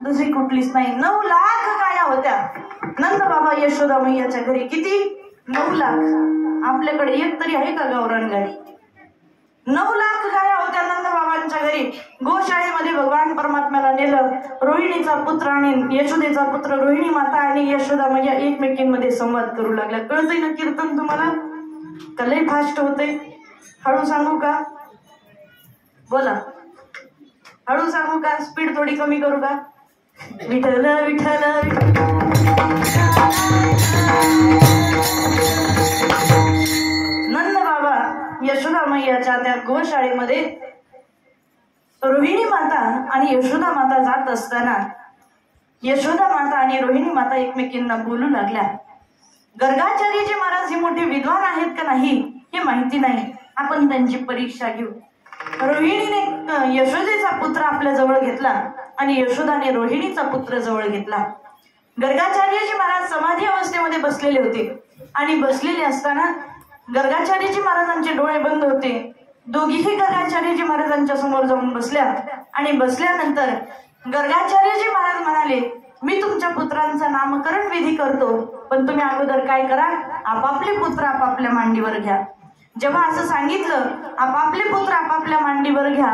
दुसरी कुठलीच नाही. 9 लाख गाया होत्या नंद बाबा यशोदा मैयाच्या घरी. किती? 9 लाख. आपल्याकडे एक तरी आहे का गावरान गाय? 9 लाख गाया होत्या नंद बाबांच्या घरी. गोशाळेमध्ये भगवान परमात्म्याला नेलं. रोहिणीचा पुत्र आणि यशोदेचा पुत्र रोहिणी माता आणि यशोदा मैया एकमेकींमध्ये संवाद करू लागल्या. कळतंय ना कीर्तन तुम्हाला? का लय फास्ट होते? हळू सांगू का? बोला. हळू सांगू का? स्पीड थोडी कमी करू का? विठ्ठल विठ्ठल नंद बाबा यशोदा मैयाच्या त्या गोशाळेमध्ये रोहिणी माता आणि यशोदा माता जात असताना यशोदा माता आणि रोहिणी माता एकमेकींना बोलू लागल्या. गर्गाचार्यजी महाराज हे मोठे विद्वान आहेत का नाही हे माहिती नाही, आपण त्यांची परीक्षा घेऊ. रोहिणीने यशोदेचा पुत्र आपल्या जवळ घेतला आणि यशोदाने रोहिणीचा पुत्र जवळ घेतला. गर्गाचार्यजी महाराज समाधी अवस्थेमध्ये बसलेले होते आणि बसलेले असताना गर्गाचार्यजी महाराजांचे डोळे बंद होते. दोघीही गर्गाचार्यजी महाराजांच्या समोर जाऊन बसल्या आणि बसल्यानंतर गर्गाचार्यजी महाराज म्हणाले, मी तुमच्या पुत्रांचं नामकरण विधी करतो, पण तुम्ही अगोदर काय करा, आपापले पुत्र आपापल्या मांडीवर घ्या. जेव्हा असं सांगितलं, आपापले पुत्र आपापल्या मांडीवर घ्या,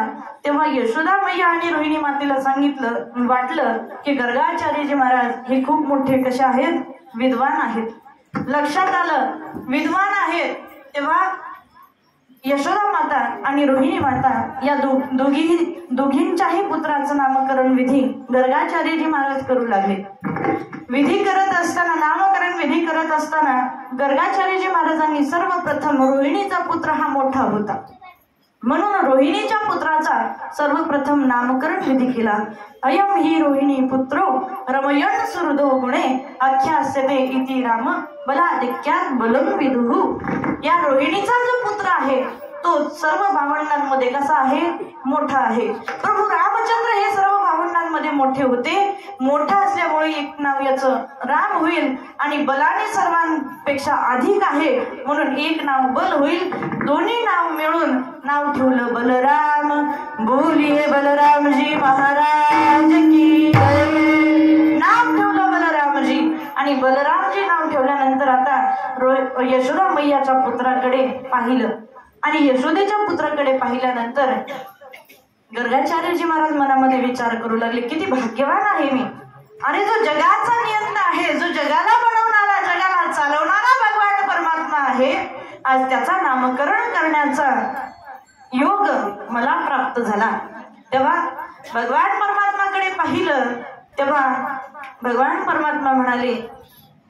तेव्हा यशोदा मैया आणि रोहिणी मातेला सांगितलं, वाटलं की गर्गाचार्यजी महाराज हे खूप मोठे कसे आहेत, विद्वान आहेत. लक्षात आलं विद्वान आहेत. तेव्हा यशोदा माता आणि रोहिणी माता या दोघींच्याही पुत्राचं नामकरण विधी गर्गाचार्यजी महाराज करू लागले. विधी करत असताना, नामकरण विधी करत असताना गर्गाचार्यजी महाराजांनी सर्वप्रथम रोहिणीचा पुत्र हा मोठा होता म्हणून रोहिणीच्या पुत्राचा सर्वप्रथम नामकरण विधी केला. अयम ही रोहिणी पुत्रो रमयन सुहृदो गुणे आख्यास्यते इति राम बलाधिक्यात बलम विदुः. या रोहिणीचा जो पुत्र आहे तो सर्व भावंडांमध्ये कसा आहे, मोठा आहे. प्रभू रामचंद्र हे सर्व भावंडांमध्ये मोठे होते. मोठा असल्यामुळे एक नाव याचं राम होईल आणि बलाने सर्वांपेक्षा अधिक आहे म्हणून एक नाव बल होईल. दोन्ही नाव मिळून नाव ठेवलं बलराम. बोलिये बलरामजी महाराज की जय. नाव ठेवलं बलरामजी आणि बलरामजी नाव ठेवल्यानंतर आता यशोदा मैयाच्या पुत्राकडे पाहिलं आणि यशोदेच्या पुत्राकडे पाहिल्यानंतर गर्गाचार्यजी महाराज मनामध्ये विचार करू लागले, किती भाग्यवान आहे मी. आणि जो जगाचा नियंता आहे, जो जगाला बनवणारा, जगाला चालवणारा भगवान परमात्मा आहे, आज त्याचा नामकरण करण्याचा योग मला प्राप्त झाला. तेव्हा भगवान परमात्माकडे पाहिलं तेव्हा भगवान परमात्मा म्हणाले,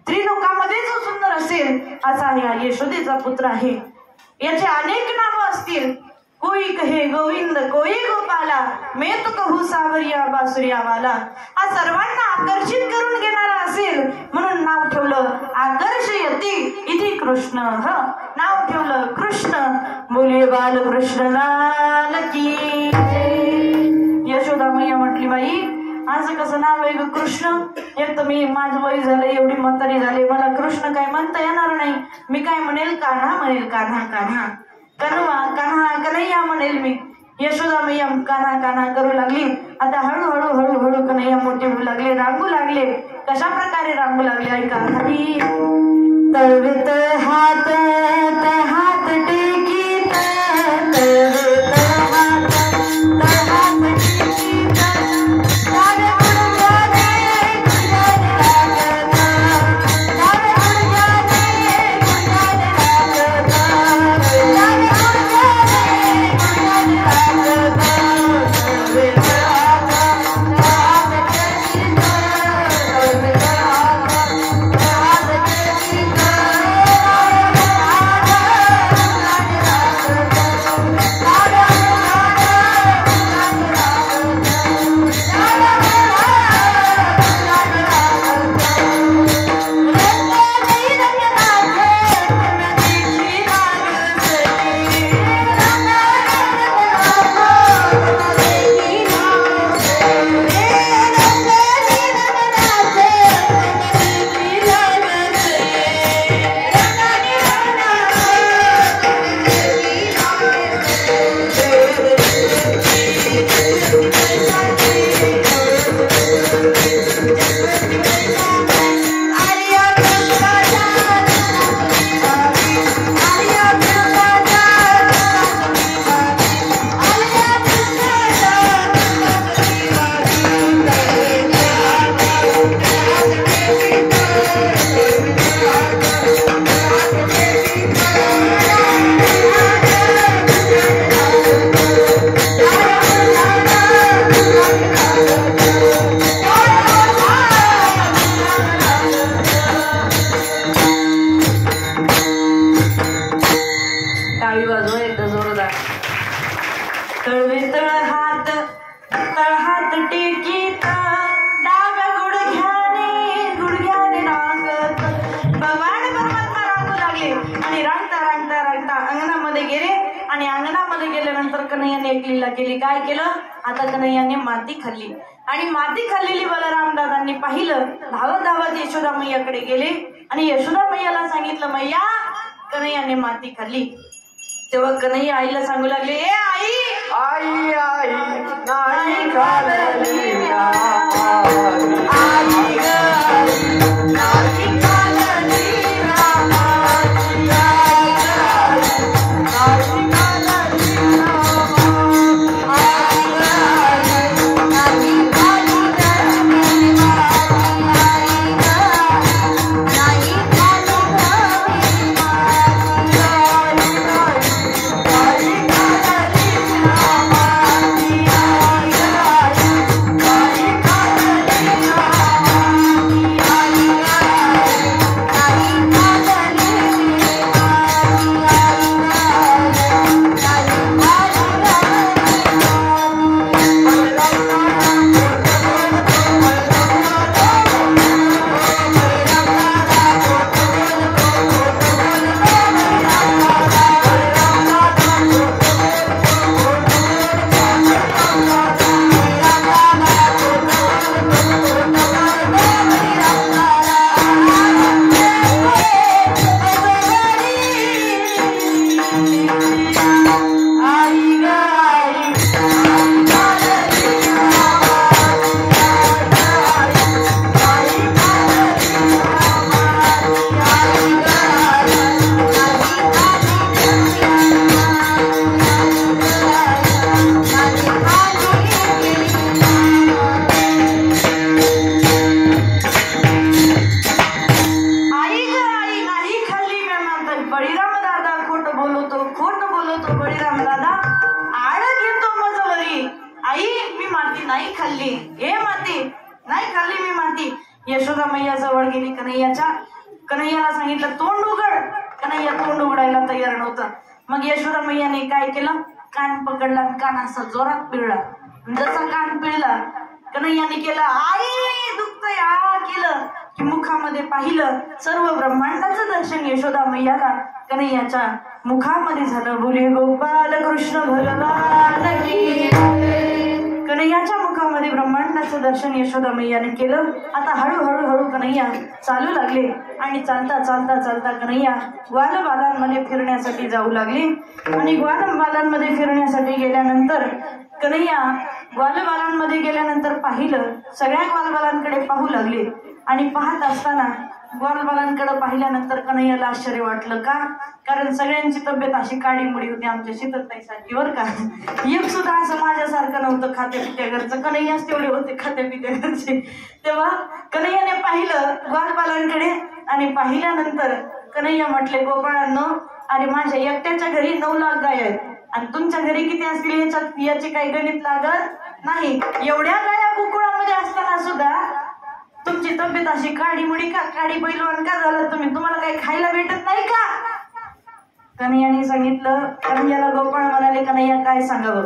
त्रिलोकामध्ये जो सुंदर असेल असा हा यशोदेचा पुत्र आहे. याचे अनेक नाव असतील. कोई कहे गोविंद, कोई गोपाला, मैं तो कहू सावरिया बासुरिया वाला. हा सर्वांना आकर्षित करून घेणारा असेल म्हणून नाव ठेवलं आकर्षयति इति कृष्ण. नाव ठेवलं कृष्ण. बोलिये बालकृष्ण लाल की. यशोदा मैया म्हटली, बाई माझं कसं नाव आहे ग कृष्ण. एक तर मी माझं वय झालं, एवढी म्हातारी झाले, मला कृष्ण काय म्हणता येणार नाही. मी काय म्हणेल, कान्हा म्हणेल. कान्हा कान्हा कन्हवा कान्हा कन्हैया म्हणेल मी. यशोदा मैया कान्हा कान्हा करू लागली. आता हळूहळू हळूहळू कन्हैया मोठे होऊ लागले, रांगू लागले. कशा प्रकारे रांगू लागले ऐका. हरी तळवित हात हात टेकी तळवित हात केली काय केलं आता कन्हैयाने माती खाल्ली आणि माती खाल्लेली बलराम दादांनी पाहिलं धावत धावत यशोदा मैयाकडे गेले आणि यशोदा मैयाला सांगितलं मैया कन्हैयाने माती खाल्ली तेव्हा कन्हैया आईला सांगू लागले ए आई आई आई नाही खाल्ली यशोदा मैया जवळ गेली कन्हैयाला सांगितलं तोंड उघड. कन्हैया तोंड उघडायला तयार नव्हता. मग यशोदा मैयाने काय केलं कान पकडला कान असा जोरात पिळला. जसा कान पिळला कन्हैयाने केलं आई दुखतंय आ केलं की मुखामध्ये पाहिलं सर्व ब्रह्मांडाचं दर्शन यशोदा मैयाला कन्हैयाच्या मुखामध्ये झालं. बोले गोपाल कृष्ण भगवान की. कन्हैयाच्या मुखामध्ये ब्रह्मांडाचं दर्शन यशोदा मैयाने केलं. आता हळूहळू हळू कन्हैया चालू लागले आणि चालता चालता चालता कन्हैया ग्वालबालांमध्ये फिरण्यासाठी जाऊ लागले. आणि ग्वालबालांमध्ये फिरण्यासाठी गेल्यानंतर कन्हैया ग्वालबालांमध्ये गेल्यानंतर पाहिलं सगळ्या ग्वालबालांकडे पाहू लागले. आणि पाहत असताना ग्वालबालांकडे पाहिल्यानंतर कन्हैयाला आश्चर्य वाटलं. का कारण सगळ्यांची तब्येत अशी काळीमुडी होती आमच्या शीतलताईसारखी बरं का. एक सुद्धा असं माझ्यासारखं नव्हतं खात्या पित्या घरचं. कन्हैयाच तेवढे होते खात्या पित्या घरचे. तेव्हा कन्हैयाने पाहिलं ग्वालबालांकडे आणि पाहिल्यानंतर कन्हैया म्हटले गोपाळांनो अरे माझ्या एकट्याच्या घरी 9 लाख गाय आहेत आणि तुमच्या घरी किती असतील याचे काही गणित लागत नाही. एवढ्या गाया कुकुळामध्ये असताना सुद्धा तुमची तब्येत अशी काळीमुडी का काळी पैलवान का झालं तुम्हाला काही खायला भेटत नाही का. कन्हैयाने सांगितलं. कन्हैयाला गोपाळ म्हणाले कन्हैया काय सांगावं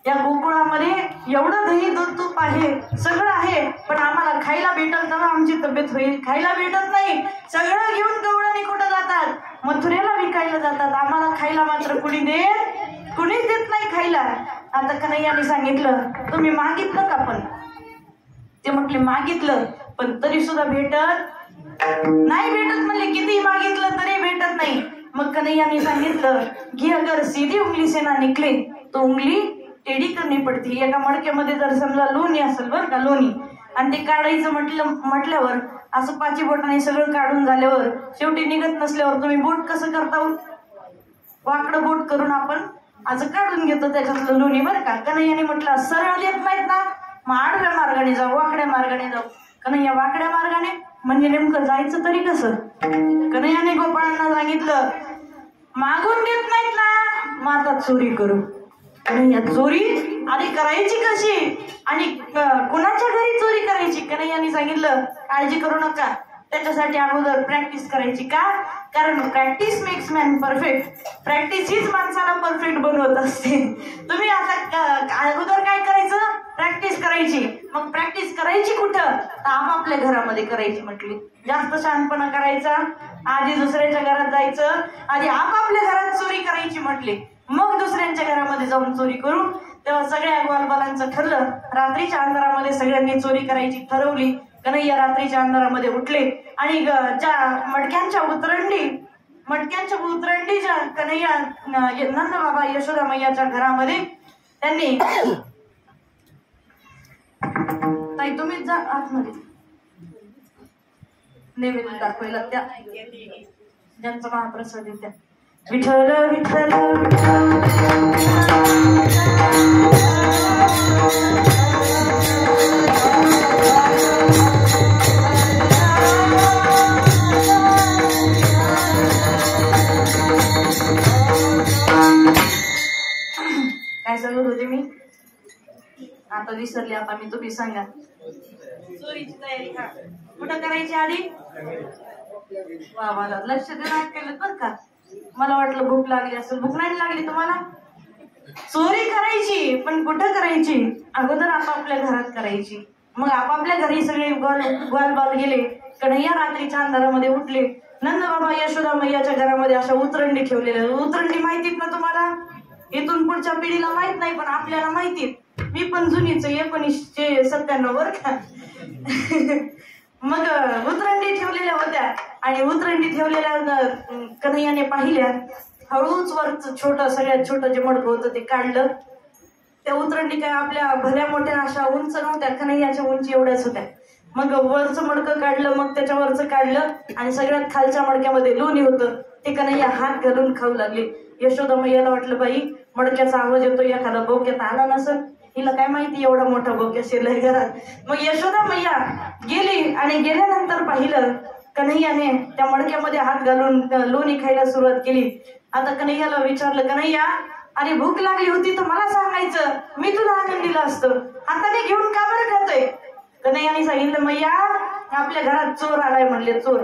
या गोकुळामध्ये एवढं दही दूध तूप आहे सगळं आहे पण आम्हाला खायला भेटल तेव्हा आमची तब्येत होईल. खायला भेटत नाही सगळं घेऊन गवळणी कुठं जातात मथुरेला विकायला जातात. आम्हाला खायला मात्र कुणीच देत नाही खायला. आता कन्हैयाने सांगितलं तुम्ही मागितलं का पण. ते म्हटले मागितलं पण तरी सुद्धा भेटत नाही. भेटत म्हणले किती मागितलं तरी भेटत नाही. मग कन्हैयाने सांगितलं की अगर सीधी उंगली से ना निकले तो उंगली टेढ़ी करनी पडती. एका मडक्यामध्ये जर समजा लोणी असेल बरं का लोणी आणि ते काढायचं म्हटल्यावर असं पाची बोटाने सगळं काढून झाल्यावर शेवटी निघत नसल्यावर तुम्ही बोट कसं करता? वाकडं बोट करून आपण असं काढून घेतो त्याच्यातलं लोणी, बरं का. कन्हैयाने म्हटलं सरळ देत नाहीत ना, मग आडव्या मार्गाने जाऊ, वाकड्या मार्गाने जाऊ. कन्हैया वाकड्या मार्गाने म्हणजे नेमकं जायचं तरी कसं? कन्हैयाने गोपाळांना सांगितलं मागून देत नाहीत ना, मग आता चोरी करू. कन्हैया चोरी आधी करायची कशी आणि कुणाच्या घरी चोरी करायची? कन्हैयाने सांगितलं काळजी करू नका, त्याच्यासाठी अगोदर प्रॅक्टिस करायची. का? कारण practice makes man perfect. Practice हीच माणसाला परफेक्ट बनवत असते. तुम्ही आता अगोदर काय करायचं? प्रॅक्टिस करायची. मग प्रॅक्टिस करायची कुठं? आपापल्या घरामध्ये करायची म्हटली. जास्त शहाणपणा करायचा, आधी दुसऱ्याच्या घरात जायचं, आधी आपापल्या घरात चोरी करायची म्हटली, मग दुसऱ्यांच्या घरामध्ये जाऊन चोरी करू. तेव्हा सगळ्या ग्वालबालांचं ठरलं. रात्रीच्या अंधारामध्ये सगळ्यांनी चोरी करायची ठरवली. कन्हैया रात्रीच्या अंधारामध्ये उठले आणि ज्या मटक्यांच्या उतरंडीच्या कन्हैया नंदबाबा यशोदा मैयाच्या घरामध्ये त्यांनी ताई तुम्हीच जा आतमध्ये नैवेद्य दाखवायला त्या ज्यांचा महाप्रसाद आहे त्या. विठ्ठल विठ्ठल काय सांगत होते मी? आता विसरले. आता मी तुम्ही सांगा. चोरीची तयारी का कुठं करायची आधी? वा मला लक्ष देणार केलं बरं का. मला वाटलं भूक लागली असेल. भूक नाही लागली तुम्हाला? चोरी करायची पण कुठं करायची? अगोदर आपापल्या घरात करायची. मग आपापल्या घरी सगळे ग्वालबाल गेले. कन्हैया रात्रीच्या अंधारामध्ये उठले. नंदबाबा यशोदा मैयाच्या घरामध्ये अशा उतरंडी ठेवलेल्या. उतरंडी माहितीत ना तुम्हाला? इथून पुढच्या पिढीला माहित नाही पण आपल्याला माहितीत. मी पण जुनीच 1997 वर का. मग उतरंडी ठेवलेल्या होत्या आणि उतरंडी ठेवलेल्या कन्हैयाने पाहिल्या. हळूच वरच सगळ्यात छोटं जे मडकं होतं ते काढलं. त्या उतरंडी काय आपल्या भल्या मोठ्या अशा उंच नव्हत्या, कन्हैयाच्या उंची एवढ्याच होत्या. मग वरचं मडकं काढलं, मग त्याच्यावरचं काढलं आणि सगळ्यात खालच्या मडक्यामध्ये लोणी होतं. ते कन्हैया हात घालून खाऊ लागले. यशोदा मैयाला वाटलं बाई मडक्याचा आवाज येतो, एखादा बोक्यात आला नसेल, हिला काय माहिती एवढा मोठा बोक्या शिरलाय घरात. मग यशोदा मैया गेली आणि गेल्यानंतर पाहिलं कन्हैयाने त्या मडक्यामध्ये हात घालून लोणी खायला सुरुवात केली. आता कन्हैयाला विचारलं कन्हैया अरे भूक लागली होती तर मला सांगायचं, मी तुला आणून दिलं असतं, हाताने घेऊन का बरं खातोय? कन्हैयाने सांगितलं मैया आपल्या घरात चोर आलाय म्हणले. चोर?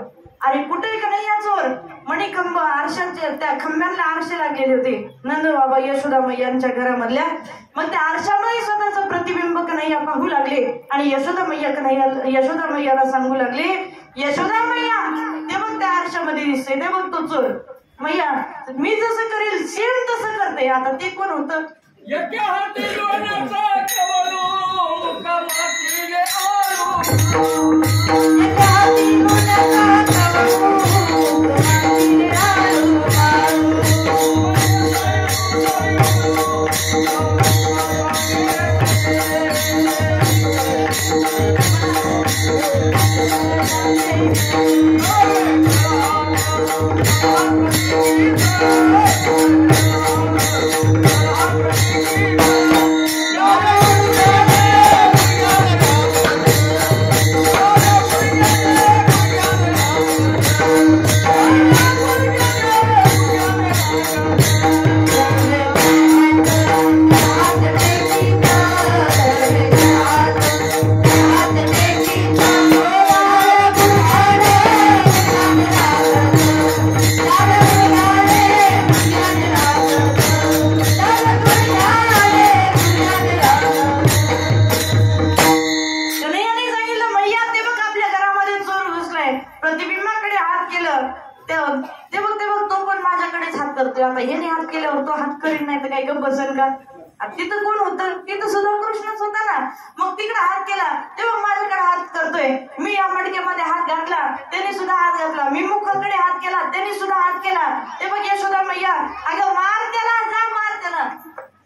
अरे कुठे कन्हैया चोर? मणिखंब आरशाचे त्या खांब्यांना आरशे लागलेले होते नंदबाबा यशोदा मैयांच्या घरामधल्या. मग त्या आरशामध्ये स्वतःचं प्रतिबिंब कन्हैया पाहू लागले आणि यशोदा मैयाला सांगू लागले यशोदा मैया ते बघ त्या आरशामध्ये दिसतंय, ते बघ तो चोर. मैया मी जसं करेल सेम तसं करते. आता ते कोण होतं? प्रतिबिंबाकडे हात केलं ते बघ तो पण माझ्याकडेच हात करतोय. आता हे हात केल्यावर तो हात करीन नाही तर काही गप्प बसेल का? तिथं कोण होतं? तिथं सुद्धा कृष्णच होता ना. मग तिकडे हात केला ते बघ माझ्याकडे हात करतोय. मी या मडक्यामध्ये हात घातला त्याने सुद्धा हात घातला. मी मुखाकडे हात केला त्याने सुद्धा हात केला. ते बघ यशोदा मैया अगं मार त्याला, जा मार त्याला.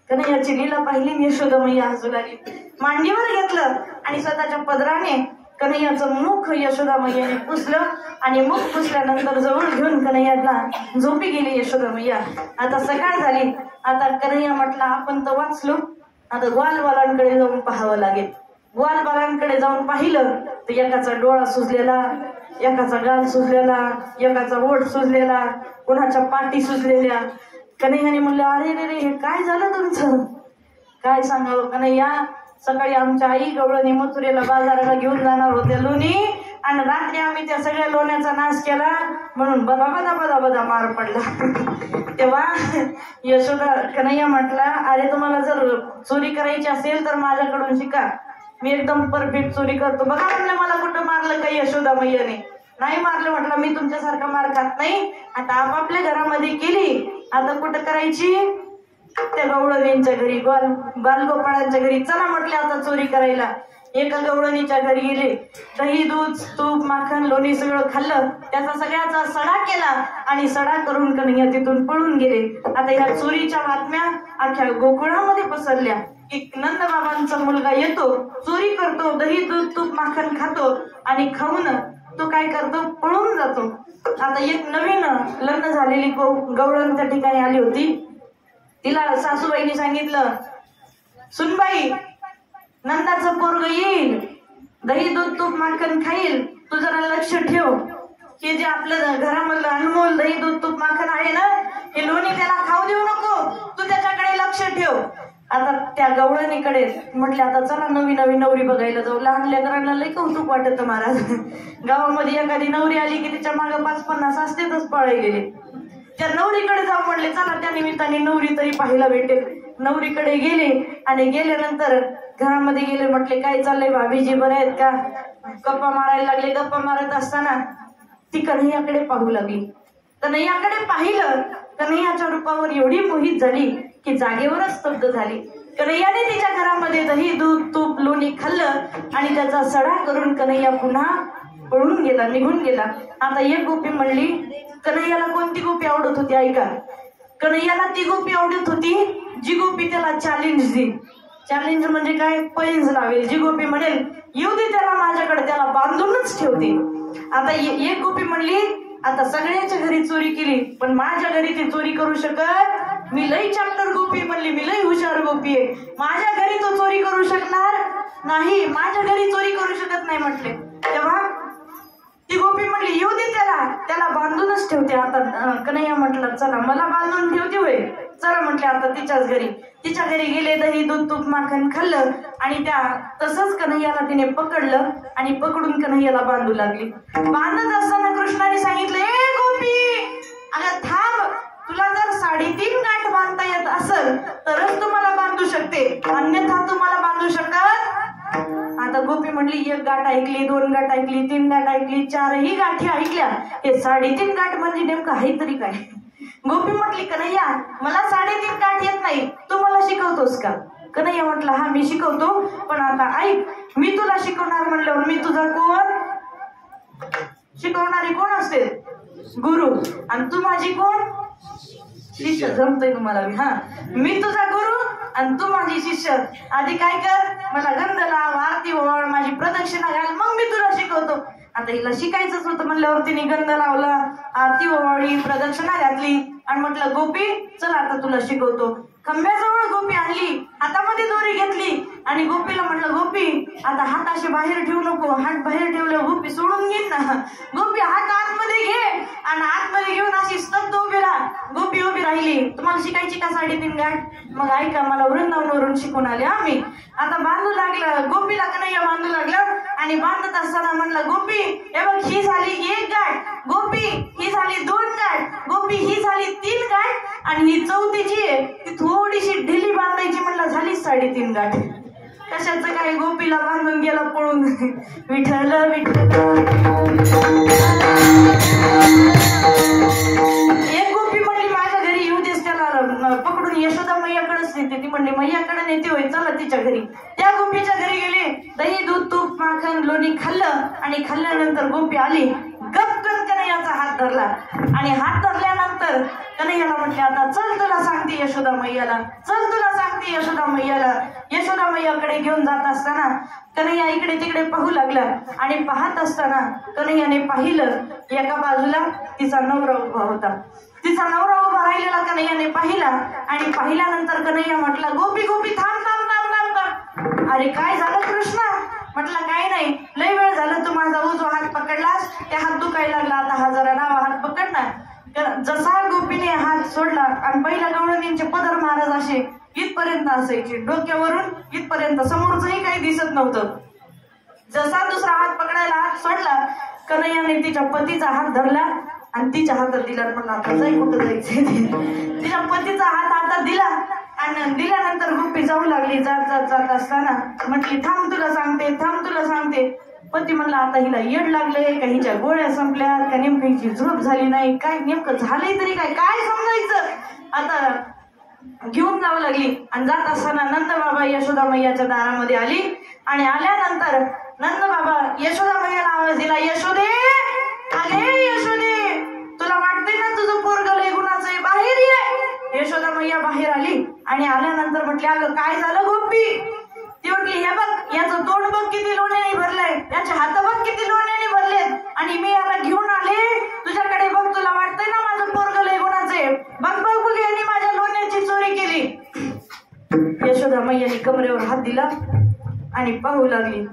कन्हैयाची लीला पाहिली आणि यशोदा मैया हसू लागली. मांडीवर घेतलं आणि स्वतःच्या पदराने कन्हैयाचं मुख यशोदा मैयाने पुसलं आणि मुख पुसल्यानंतर जवळ घेऊन कन्हैयाला झोपी गेली यशोदा मैया. आता सकाळ झाली. आता कन्हैया म्हटला आपण तर वाचलो, आता ग्वालबालांकडे जाऊन पाहावं लागेल. ग्वालबालांकडे जाऊन पाहिलं तर एकाचा डोळा सुजलेला, एकाचा गाल सुजलेला, एकाचा ओठ सुजलेला, कोणाच्या पाठी सुजलेल्या. कन्हैयाने म्हणलं अरे रे रे हे काय झालं तुमचं? काय सांगावं कन्हैया, सकाळी आमच्या आई गवळणी मथुरेला बाजाराला घेऊन जाणार होत्या लोणी आणि रात्री आम्ही त्या सगळ्या लोण्याचा नाश केला म्हणून बदा बदा बदा बदा मार पडला. तेव्हा यशोदा कन्हैया म्हटला अरे तुम्हाला जर चोरी करायची असेल तर माझ्याकडून शिका, मी एकदम परफेक्ट चोरी करतो. बघा म्हणलं मला कुठं मारलं काही यशोदा मैयाने? नाही मारलं. म्हटलं मी तुमच्यासारखा मार खात नाही. आता आपापल्या घरामध्ये केली, आता कुठं करायची? त्या गवळणींच्या घरी, बालगोपाळांच्या घरी. चला म्हटले आता चोरी करायला. एका गवळणीच्या घरी गेले, दही दूध तूप माखन लोणी सगळं खाल्लं, त्याचा सगळ्याचा सडा केला आणि सडा करून कन्हैया तिथून पळून गेले. आता ह्या चोरीच्या बातम्या अख्ख्या गोकुळामध्ये पसरल्या की नंदबाबांचा मुलगा येतो, चोरी करतो, दही दूध तूप माखन खातो आणि खाऊन तो काय करतो, पळून जातो. आता एक नवीन लग्न झालेली गवळण त्या ठिकाणी आली होती. तिला सासूबाईंनी सांगितलं सुनबाई नंदाचं पोरग येईल, दही दूध तूप माखन खाईल, तू जरा लक्ष ठेव. हे जे आपलं घरामधलं अनमोल दही दूध तूप माखन आहे ना, हे लोणी त्याला खाऊ देऊ नको, तू त्याच्याकडे लक्ष ठेव. आता त्या गवळणीकडे म्हटलं आता चला नवी नवी नवरी बघायला जाऊ. लहान लेकरांना लई कौतुक वाटत महाराज. गावामध्ये एखादी नवरी आली की तिच्या मागे 5-50 असतेच पळाय गेले. त्या नवरीकडे जाऊ म्हणले, चला त्या निमित्ताने नवरी तरी पाहायला भेटेल. नवरीकडे गेले आणि गेल्यानंतर घरामध्ये गेले. म्हटले काय चाललंय भाभीजी, बरे आहेत का? गप्पा मारायला लागले. गप्पा मारत असताना ती कन्हैयाकडे पाहू लागली. कन्हैयाकडे पाहिलं, कन्हैयाच्या रूपावर एवढी मोहित झाली की जागेवरच स्तब्ध झाली. कन्हैयाने तिच्या घरामध्ये दही दूध तूप लोणी खाल्लं आणि त्याचा सडा करून कन्हैया पुन्हा पळून गेला, निघून गेला. आता एक गोपी म्हणली, कन्हैयाला कोणती गोपी आवडत होती ऐका. कन्हैयाला ती गोपी आवडत होती जी गोपी त्याला चॅलेंज देईल. चॅलेंज म्हणजे काय, पैंज लावेल. जी गोपी म्हणेल येऊ दे त्याला माझ्याकडे, त्याला बांधूनच ठेवते. आता एक गोपी म्हणली आता सगळ्यांच्या घरी चोरी केली पण माझ्या घरी ती चोरी करू शकत, मी लई चॅप्टर गोपी म्हणली, मी लई हुशार गोपी आहे, माझ्या घरी तो चोरी करू शकणार नाही, माझ्या घरी चोरी करू शकत नाही म्हटले. तेव्हा ती गोपी म्हणली येऊ दे त्याला बांधूनच ठेवते. आता कन्हैया म्हटलं चला मला बांधून ठेवते होय, चला म्हटले आता तिच्या घरी गेले. दही दूध तूप माखन खाल्लं आणि त्या तसंच कन्हैयाला तिने पकडलं आणि पकडून कन्हैयाला बांधू लागली. बांधत असताना कृष्णाने सांगितलं ए गोपी अगं थांब, तुला जर 3.5 गाठ बांधता येत असेल तरच तुम्हाला बांधू शकते, अन्यथा तुम्हाला बांधू शकत. आता गोपी म्हणली 1 गाठ ऐकली, 2 गाठ ऐकली, 3 गाठ ऐकली, 4ही गाठी ऐकल्या. हे 3.5 गाठ म्हणजे नेमकं आहे तरी काय? गोपी म्हटली कन्हैया मला 3.5 गाठ येत नाही, तू मला शिकवतोस का? कन्हैया म्हटलं हा मी शिकवतो, पण आता ऐक, मी तुला शिकवणार म्हणल्यावर मी तुझा कोण? शिकवणारी कोण असते? गुरु. आणि तू माझी कोण? शिष्य. जमतंय तुम्हाला? हा, मी तुझा गुरु आणि तू माझी शिष्य. आधी काय कर, मला गंध लाव, आरती ओवाळ, माझी प्रदक्षिणा घाल, मग मी तुला शिकवतो. आता हिला शिकायचंच होतं म्हणल्यावर तिने गंध लावला, आरती ओवाळली, प्रदक्षिणा घातली आणि म्हटलं गोपी चल आता तुला शिकवतो. खंब्याजवळ गोपी आणली, हातामध्ये दोरी घेतली आणि गोपीला म्हटलं गोपी आता हात असे बाहेर ठेवू नको, हात बाहेर ठेवलं गोपी सोडून घेईन ना. गोपी हात आतमध्ये घे आणि आतमध्ये घेऊन अशी स्तब्ध उभी राहा. गोपी उभी राहिली. तुम्हाला शिकायची का 3.5 गाठ? मग ऐका, मला वृंदावनवरून शिकून आले आम्ही. आता बांधू लागलं, गोपीला कन्हैया बांधू लागलं आणि बांधत असताना म्हणलं गोपी हे बघ ही झाली 1 गाठ, गोपी ही झाली 2 गाठ, गोपी ही झाली 3 गाठ आणि ही 4थी जी आहे ती थोडीशी ढिली बांधायची. म्हणलं झाली 3.5 गाठ. कशाचं काय, गोपीला बांधून गेला पळून. विठ्ठल विठ्ठल. एक गोपी म्हणली माझ्या घरी येऊ देस, त्याला पकडून यशोदा मैयाकडेच नेते. ती म्हणली मैयाकडे नेते होय, चला तिच्या घरी. त्या गोपीच्या घरी गेले, दही दूध तूप माखन लोणी खाल्लं आणि खाल्ल्यानंतर गोपी आली. गपकन कन्हैयाचा हात धरला आणि हात धरल्यानंतर कन्हैयाला म्हटले आता चल तुला सांगते यशोदा मैयाला, चल तुला सांगते यशोदा मैयाला. यशोदा मैयाकडे घेऊन जात असताना कन्हैया इकडे तिकडे पाहू लागला आणि पाहत असताना कन्हैयाने पाहिलं एका बाजूला तिचा नवरा उभा होता. तिचा नवरा उभा राहिलेला कन्हैयाने पाहिला आणि पाहिल्यानंतर कन्हैया म्हटला गोपी गोपी थांब थांब थांब थांब थांब. अरे काय झालं कृष्णा? म्हटलं काय नाही, लय वेळ झालं तू माझा उजवा हात पकडलास, त्या हात दुखायला लागला, आता हा जरा डावा हात पकडणार. जसा गोपीने हात सोडला आणि पहिल्या गवळणींचे पदर महाराज असे इथपर्यंत असायचे, डोक्यावरून इथपर्यंत, समोरचंही काही दिसत नव्हतं. जसा दुसरा हात पकडायला हात सोडला कन्हैयाने तिच्या पतीचा हात धरला आणि तिच्या हातात दिला. म्हणलं आता जाई कुठं जायचंय ते. तिच्या पतीचा हात हातात दिला आणि दिल्यानंतर गोपी जाऊ लागली. जात जात जात असताना म्हटली थांब तुला सांगते, थांब तुला सांगते. पती म्हणला आता हिला येड लागले का, हिच्या गोळ्या संपल्या का, नेमकं हिची झोप झाली नाही, काय नेमकं झालंय तरी काय समजायचं. आता घेऊन जावं लागली आणि जात असताना नंद बाबा यशोदा मैयाच्या दारामध्ये आली आणि आल्यानंतर नंद बाबा यशोदा मैयाला आवाज दिला, यशोदे अगे यशोदे, तुला वाटतंय ना तुझं पोरगं लय गुणाचं आहे, बाहेर ये. यशोदा मैया बाहेर आली आणि आल्यानंतर म्हटली अगं काय झालं गोपी? ती म्हटली हे बघ याचं तोंड बघ किती लोण्याने भरलंय, याचे हात बघ किती लोण्याने भरलेत आणि मी याला घेऊन आले तुझ्याकडे. बघ तुला वाटतंय ना माझं पोरगं लय गुणाचं आहे, बघ बघ बघ यांनी माझ्या लोण्याची चोरी केली. यशोदा मैयाने कमरेवर हात दिला आणि पाहू लागली.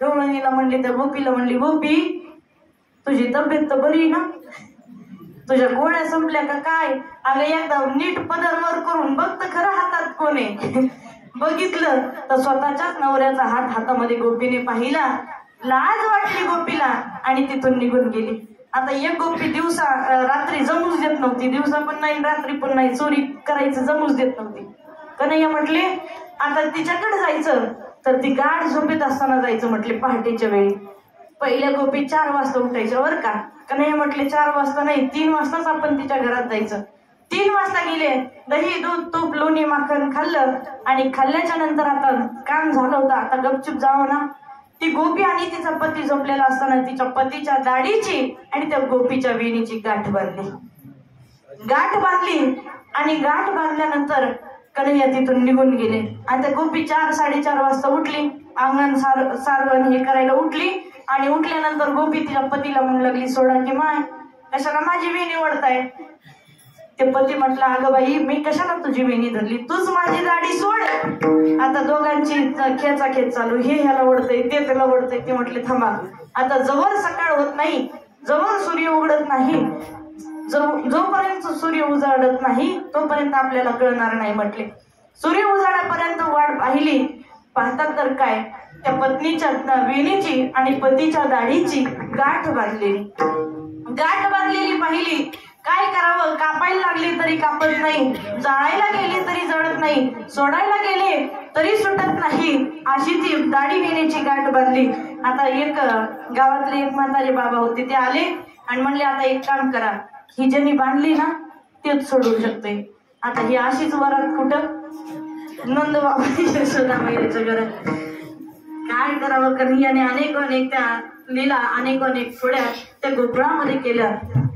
गवळणीला म्हणली तर गोपीला म्हणली गोपी तुझी तब्येत तर बरी ना, तुझ्या गोळ्या संपल्या का काय? अगं एकदा नीट पदर वर करून बघ तर खरं हातात कोण आहे. बघितलं तर स्वतःच्याच नवऱ्याचा हात हातामध्ये गोपीने पाहिला. लाज वाटली गोपीला आणि तिथून निघून गेली. आता एक गोपी दिवसा रात्री जमूच देत नव्हती, दिवसा पण नाही रात्री पण नाही, चोरी करायचं जमूच देत नव्हती. कन्हैया म्हटले आता तिच्याकडे जायचं तर ती गाढ झोपेत असताना जायचं म्हटले पहाटेच्या वेळी. पहिल्या गोपी 4 वाजता उठायच्या बरं का. कन्हैया म्हटले 4 वाजता नाही 3 वाजताच आपण तिच्या घरात जायचं. 3 वाजता गेले, दही दूध तूप लोणी माखन खाल्लं आणि खाल्ल्याच्या नंतर आता काम झालं होतं, आता गपचूप जावं ना. ती गोपी आणि तिचा पती झोपलेला असताना तिच्या पतीच्या दाढीची आणि त्या गोपीच्या वेणीची गाठ बांधली. गाठ बांधली आणि गाठ बांधल्यानंतर कन्हैया तिथून निघून गेले. आणि त्या गोपी 4-4:30 वाजता उठली, अंगण सारवण हे करायला उठली आणि उठल्यानंतर गोपी तिच्या पतीला म्हणू लागली सोडा की माय कशाला माझी वेणी ओढताय. ते पती म्हटलं अगं बाई मी कशाला तुझी वेणी धरली, तूच माझी दाढी सोड. आता दोघांची खेचाखेच चालू, हे ह्याला ओढतय ते त्याला ओढतय. ते म्हटले थांबा आता जवळ सकाळ होत नाही, जवळ सूर्य उघडत नाही, जोपर्यंत सूर्य उजाडत नाही तोपर्यंत आपल्याला कळणार नाही म्हटले. सूर्य उजाडापर्यंत वाट पाहिली. पाहतात तर काय त्या पत्नीच्या वेणीची आणि पतीच्या दाढीची गाठ बांधलेली पाहिली. काय करावं, कापायला लागली तरी कापत नाही, जाळायला गेले तरी जळत नाही, सोडायला गेले तरी सुटत नाही, अशी ती दाढी वेणीची गाठ बांधली. आता एक गावातले एक म्हातारे बाबा होते, ते आले आणि म्हणले आता एक काम करा, ही ज्यांनी बांधली ना तेच सोडू शकते. आता ही अशीच वरात कुठं नंद बाबा यशोदा मैयाच्या घरात. काय करावं, कन्हैयाने अनेक त्या लीला अनेक थोड्या त्या गोकुळामध्ये केल्या.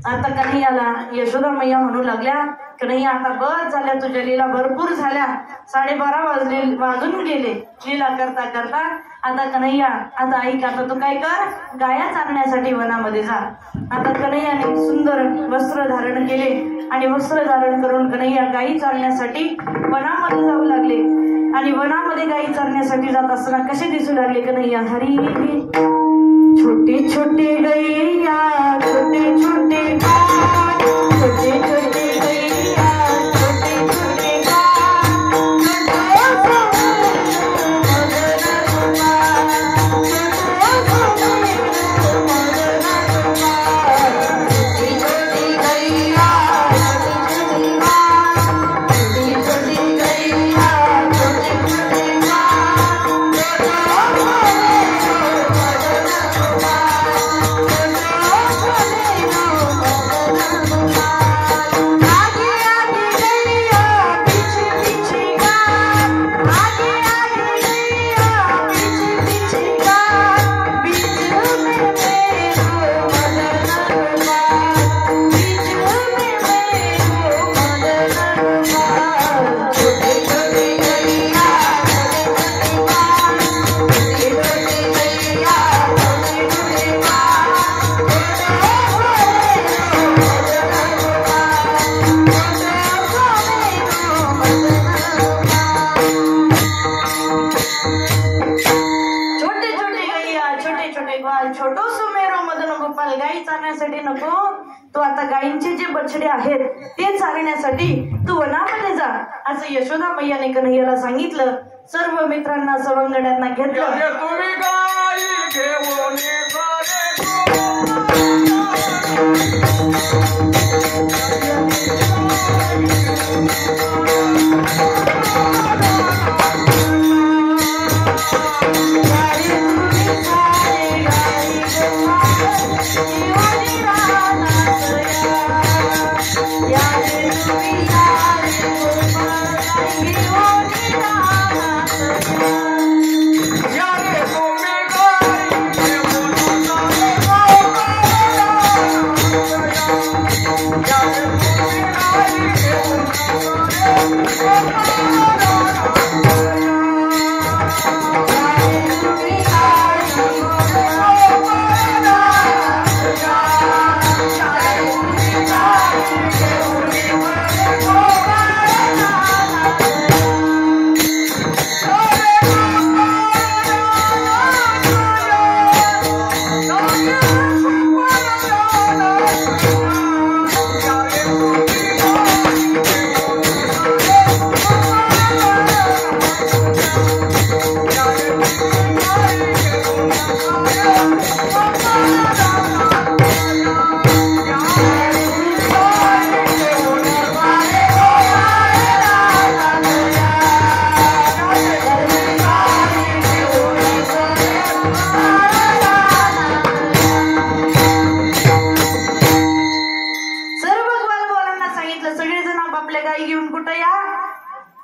आता कन्हैयाला यशोदा मैया म्हणू लागल्या कन्हैया आता बस झाल्या, तुझ्या लीला भरपूर झाल्या, 12:30 वाजून गेले लीला करता करता. आता कन्हैया आता ऐक, आता तू काय कर, गाया चालण्यासाठी वनामध्ये जा. आता कन्हैयाने सुंदर वस्त्र धारण केले आणि वस्त्र धारण करून कन्हैया गायी चालण्यासाठी वनामध्ये जाऊ लागले. आणि वनामध्ये गायी चालण्यासाठी जात असताना कसे दिसू लागले कन्हैया, हरी छोटे छोटे गैया छोटे छोटे छोटे छोटे गैया छोटे छोटे वेगवाल छोटो सुमेरो मदन गोपाल गाई चालण्यासाठी नको, तू आता गायींचे जे बछडे आहेत ते चालण्यासाठी तू वनामध्ये जा असं यशोदा मैयाने कन्हैयाला सांगितलं. सर्व मित्रांना सवंगड्यांना घेतलं.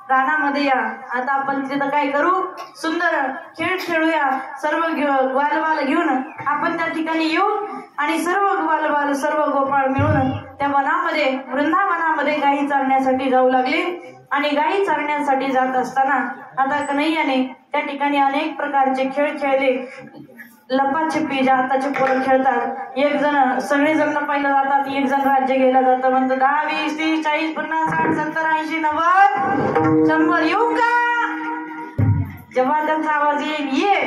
रानामध्ये या. आता आपण तिथं काय करू, सुंदर खेळ खेळूया. सर्व ग्वालबाल घेऊन आपण त्या ठिकाणी येऊ आणि सर्व ग्वालबाल सर्व गोपाळ मिळून त्या वनामध्ये वृंदावनामध्ये गायी चारण्यासाठी जाऊ लागले. आणि गायी चारण्यासाठी जात असताना आता कन्हैयाने त्या ठिकाणी अनेक प्रकारचे खेळ खेळले. लपाछपी जे आताचे पोरं खेळतात, एक जण सगळेजण पहिलं जातात, एक जण राज्य गेला जातं, म्हणतं 10 20 30 40 50 60 70 80 90 100 येऊ का. जेव्हा त्यांचा आवाज येईल ये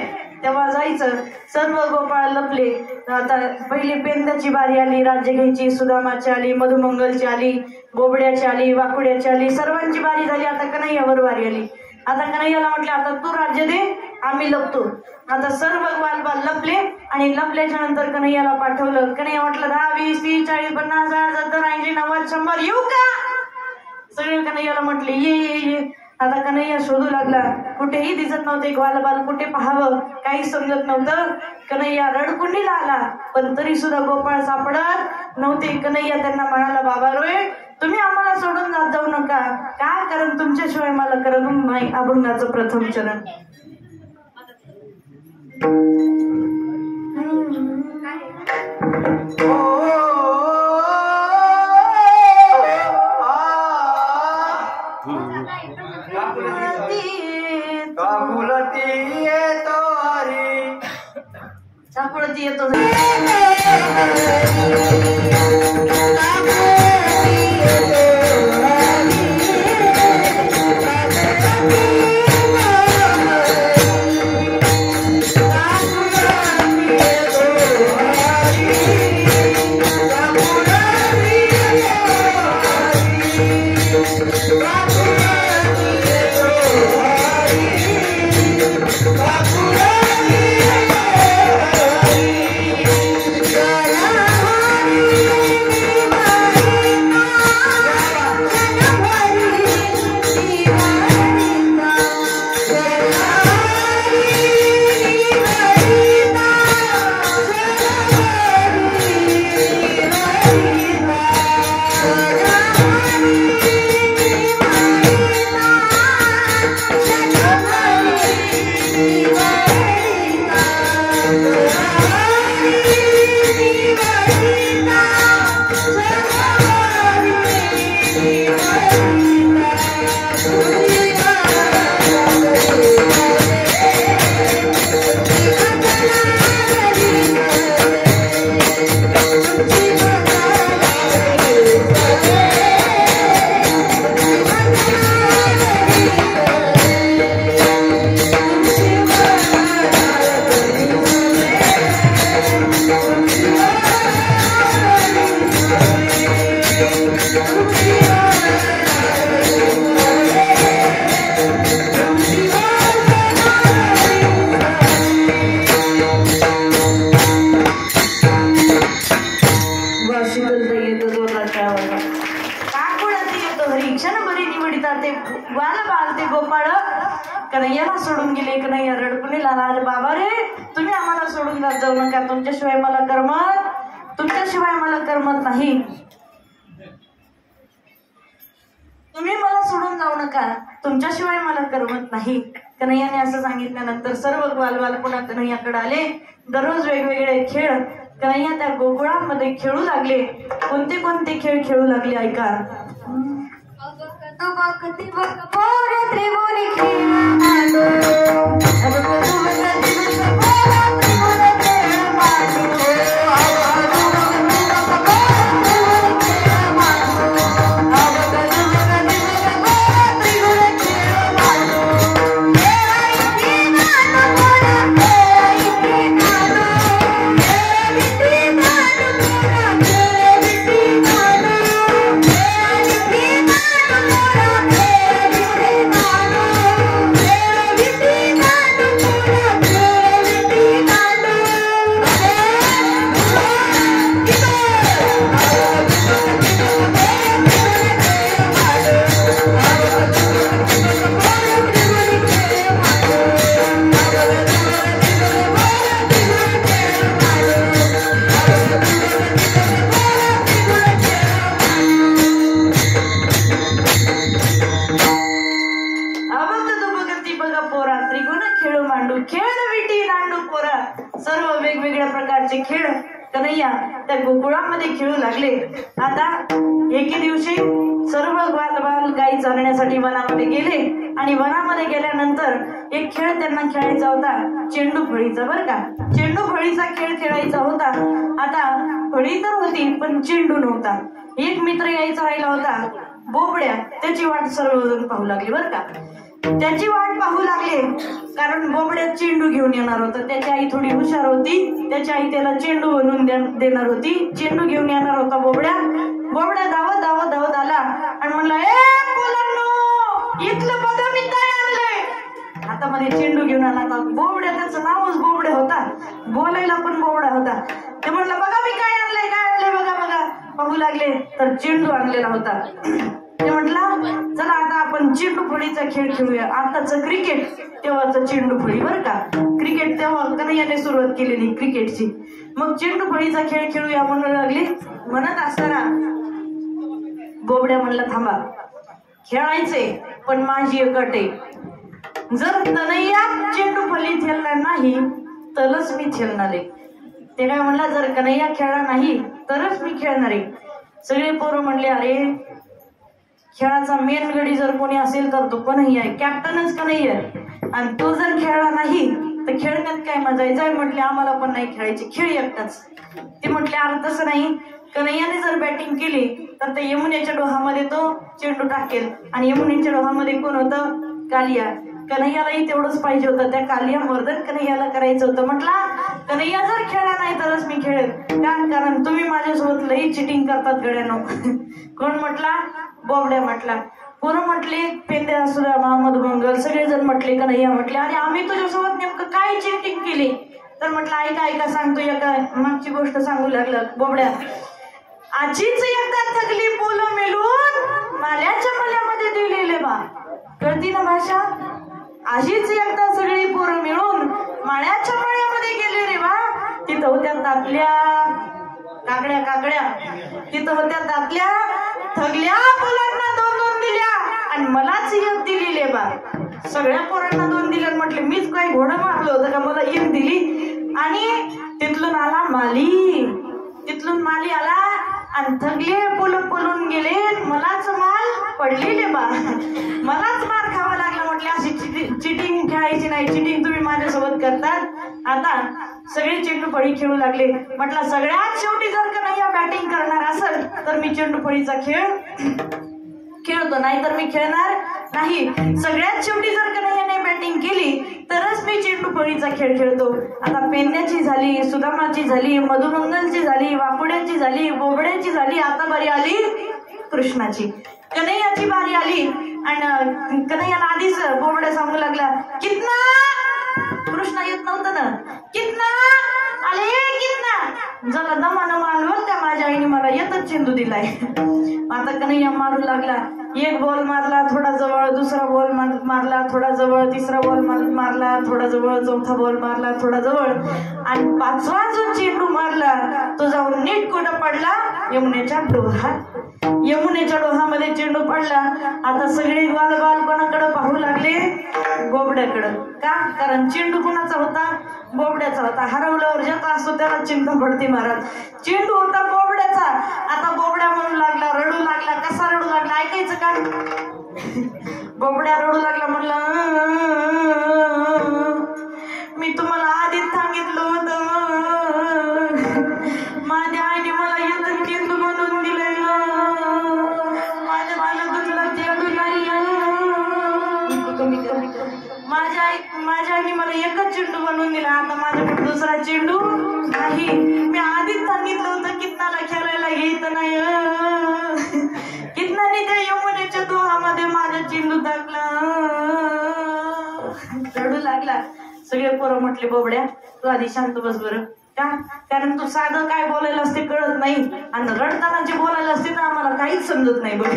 तेव्हा जायचं. सर्व गोपाळ लपले. आता पहिले पेंद्याची बारी आली राज्य घ्यायची, सुदामाची आली, मधुमंगलची आली, बोबड्याची आली, वाकुड्याची आली, सर्वांची बारी झाली. आता कन्हैयावर बारी आली. आता कन्हैयाला म्हटलं आता तू राज्य दे, आम्ही लपतो. आता सर्व ग्वालबाल लपले आणि लपल्याच्या नंतर कन्हैयाला पाठवलं. कन्हैया म्हटलं 10 20 30 40 50 60 70 80 90 100 येऊ का. सगळे कन्हैयाला म्हटले ये ये ये. आता कन्हैया शोधू लागला. कुठेही दिसत नव्हते ग्वालबाल, कुठे पाहावं काही समजत नव्हतं. कन्हैया रडकुंडीला आला पण तरी सुद्धा गोपाळ सापडत नव्हते. कन्हैया त्यांना म्हणाला, बाबा रोय तुम्ही आम्हाला सोडून जाऊ नका, का कारण तुमच्याशिवाय मला करत नाही अभंगाचं प्रथम चरण. चापुळती येतो कन्हैयाला सोडून गेले. कन्हैया रडकुने लागला, अरे बाबा रे, तुम्ही आम्हाला सोडून जाऊ नका, तुमच्याशिवाय मला करमत नाही, तुम्ही मला सोडून जाऊ नका, तुमच्याशिवाय मला करमत नाही. कन्हैयाने असं सांगितल्यानंतर सर्व बालबाल पुन्हा कन्हैयाकडे आले. दररोज वेगवेगळे खेळ कन्हैया त्या गोकुळामध्ये खेळू लागले. कोणते कोणते खेळ खेळू लागले ऐका. सर्व वेगवेगळ्या प्रकारचे खेळ कन्हैया त्या गोकुळामध्ये खेळू लागले. आता एके दिवशी सर्व बाल गाई चरण्यासाठी वनामध्ये गेले आणि वनामध्ये गेल्यानंतर एक खेळ त्यांना खेळायचा होता, चेंडू फळीचा. बरं का, चेंडू फळीचा खेळ खेळायचा होता. आता फळी तर होती पण चेंडू नव्हता. एक मित्र यायचा राहिला होता, बोबड्या. त्याची वाट सर्वजण पाहू लागली. बरं का, त्याची वाट पाहू लागले कारण बोबड्या चेंडू घेऊन येणार होता. त्याची आई थोडी हुशार होती, त्याची आई त्याला चेंडू बनवून देणार होती. चेंडू घेऊन येणार होता बोबड्या. धावत आला आणि म्हणला, ए मुलांनो, इथलं बघा मी काय आणलंय. आता मध्ये चेंडू घेऊन आला. बोबड्या, त्याचं नावच बोबड्या होता, बोलायला पण बोबडा होता. ते म्हणलं, बघा मी काय आणलंय बघा. पाहू लागले तर चेंडू आणलेला होता. ते म्हटलं, चला आता आपण चेंडू फळीचा खेळ खेळूया. आताच क्रिकेट, तेव्हाच चेंडू फळी. बरं का, क्रिकेट तेव्हा कन्हैयाने सुरुवात केलेली क्रिकेटची. मग चेंडू फळीचा खेळ खेळूया म्हणू लागले. म्हणत असताना बोबड्या म्हणलं, थांबा, खेळायचे पण माझी एक अट आहे. जर कन्हैया चेंडू फळी खेळणार नाही तरच मी खेळणार आहे. ते काय म्हणला, जर कन्हैया खेळला नाही तरच मी खेळणार आहे. सगळे पोरं म्हणले, अरे खेळाचा मेन गडी जर कोणी असेल तर तो कन्हैया आहे, कॅप्टनच कन्हैया आहे. आणि तो जर खेळला नाही तर खेळण्यात काय मजा आहे. म्हटले, आम्हाला पण नाही खेळायचे, खेळ एकटाच. ते म्हटले, अरे तसं नाही, कन्हैयाने जर बॅटिंग केली तर ते यमुनेच्या डोहामध्ये तो चेंडू टाकेल आणि यमुनेच्या डोहामध्ये कोण होतं, कालिया. कन्हैयालाही तेवढंच पाहिजे होतं, त्या कालिया मर्दन कन्हैयाला करायचं होतं. म्हटला, कन्हैया जर खेळला नाही तरच मी खेळेल, कारण तुम्ही माझ्यासोबत लई चिटिंग करतात गड्यानो. कोण म्हटला, बोबड्या म्हटला. पोरं म्हटले, पेंद्या, सुद्धा, महम्मद मंगल, सगळेजण म्हटले. कन्हैया म्हटले, अरे आम्ही तुझ्यासोबत नेमकं काय चिटिंग केली. तर म्हटलं, ऐका सांगतो, एका मागची गोष्ट सांगू लागला बोबड्या. आजीच एकदा थकली पोलं मिळून माल्याच्या मल्यामध्ये दिलेले बा. कळती ना भाषा. आजीच एकदा सगळी पोरं मिळून माळ्याच्या मळ्यामध्ये गेले रे बा. तिथं होत्या तापल्या काकड्या, तिथं होत्या तापल्या थकल्या पोलांना 2-2 दिल्या आणि मलाच एक दिलेले बा. सगळ्या पोरांना 2 दिले. म्हटले, मीच काय घोडं मारलं होतं का मला 1 दिली. आणि तिथून माली आला आणि थकले पळून गेले. मलाच माल पडलेले बा, मलाच मार खावा लागला. म्हटले, अशी चिटिंग खेळायची नाही, चिटिंग तुम्ही माझ्यासोबत करतात. आता सगळे चेंडू फळी खेळू लागले. म्हटलं, सगळ्यात शेवटी जर कन्हैया बॅटिंग करणार असेल तर मी चेंडू फळीचा खेळ खेळतो, नाही तर मी खेळणार नाही. सगळ्यात शेवटी जर कन्हैयाने बॅटिंग केली तरच मी चेंडू फळीचा खेळ खेळतो. आता पेंद्याची झाली, सुदामाची झाली, मधुमंगलची झाली, वाकुड्याची झाली, बोबड्याची झाली. आता बारी आली कृष्णाची. कन्हैयाची बारी आली आणि कन्हैयाला आधीच बोबड्या सांगू लागला, कितना. कृष्णा येत नव्हतं ना, कितना आले, कितना. जरा दमानं मारलं त्या माझ्या आईने मला येतच चेंडू दिलाय. आता कन्हैया मारू लागला. एक बॉल मारला थोडा जवळ, दुसरा बॉल मारला थोडा जवळ, तिसरा बॉल मारला थोडा जवळ, चौथा बॉल मारला थोडा जवळ, आणि पाचवा जो चेंडू मारला तो जाऊन नीट कुठं पडला? यमुनेच्या डोहात. यमुनेच्या डोहामध्ये चेंडू पडला. आता सगळे बाल कोणाकडे पाहू लागले? बोबड्याकडं. का? कारण चेंडू कुणाचा होता? बोबड्याचा होता. हरवल्यावर ज्याचा असतो त्याला चिंता पडते महाराज. चेंडू होता बोबड्याचा. आता बोबड्या म्हणू लागला, रडू लागला. कसा रडू लागला ऐकायचं का? बोबड्या रडू लागला, म्हणला मी तुम्हाला आधीच सांगितलं होतं, माझ्या आईने मला येतं चेंडू बनवून दिलंय, माझ्या बालकाला चेंडू नाही. माझ्या आईने मला एकच चेंडू बनवून दिला. आता माझ्याकडे दुसरा चेंडू नाही. मी आधीच सांगितलं होतं कितनाला खेळायला घ्यायचं नाही. कितनाने त्या यमुनेच्या डोहामध्ये माझा चेंडू टाकला. रडू लागला. सगळे पोरं म्हटले, बोबड्या तू आधी शांत बस बरं. का? कारण तू साधं काय बोलायला असते कळत नाही, आणि रडताना जे बोलायला असते तर आम्हाला काहीच समजत नाही बघ.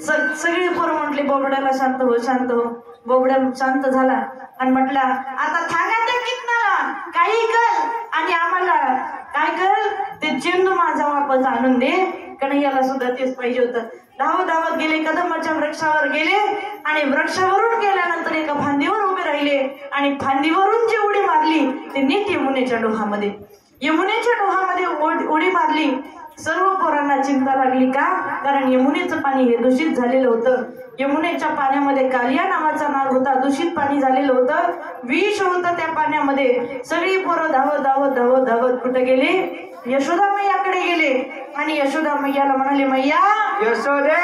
सगळे पोरं म्हटले बोबड्याला शांत हो, शांत हो. बोबड्या शांत झाला आणि म्हटला, आता सांगा त्या कितनाला काही कर, आणि आम्हाला काय कर, ते चेंडू माझा वापस आणून दे. कन्हैयाला सुद्धा तेच पाहिजे होतं. धावत गेले, कदमाच्या वृक्षावर गेले, आणि वृक्षावरून गेल्यानंतर एका फांदीवर उभे राहिले, आणि फांदीवरून जी उडी मारली ते नीट यमुनेच्या डोहामध्ये. यमुनेच्या डोहामध्ये उडी मारली. सर्व पोरांना चिंता लागली. का? कारण यमुनेचं पाणी हे दूषित झालेलं होतं. यमुनेच्या पाण्यामध्ये कालिया नावाचा नाग होता. दूषित पाणी झालेलं होतं, विष होतं त्या पाण्यामध्ये. सगळी पोरं धावत कुठे गेले? यशोदा मैयाकडे गेले, आणि यशोदा मैयाला म्हणाले, मैया यशोदे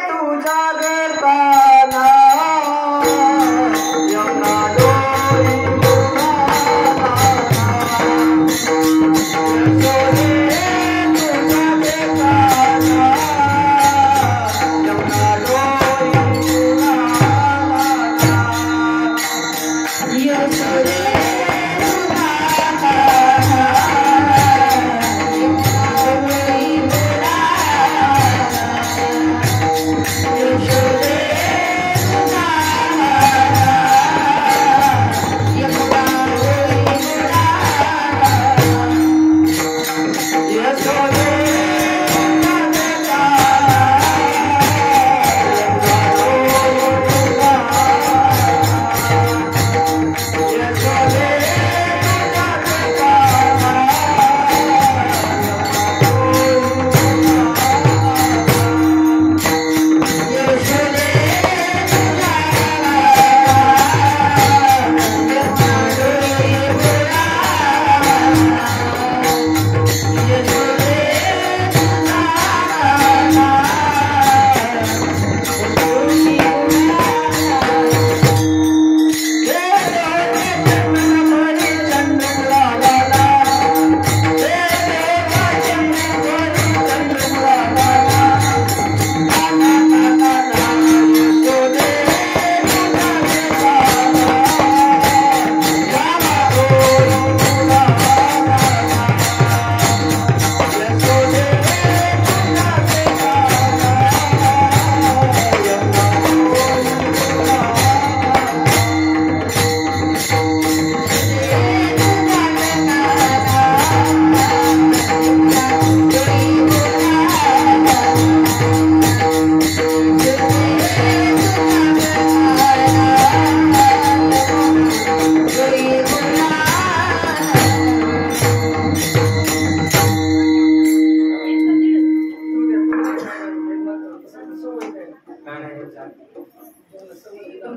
तुझा देताना यमुना डोई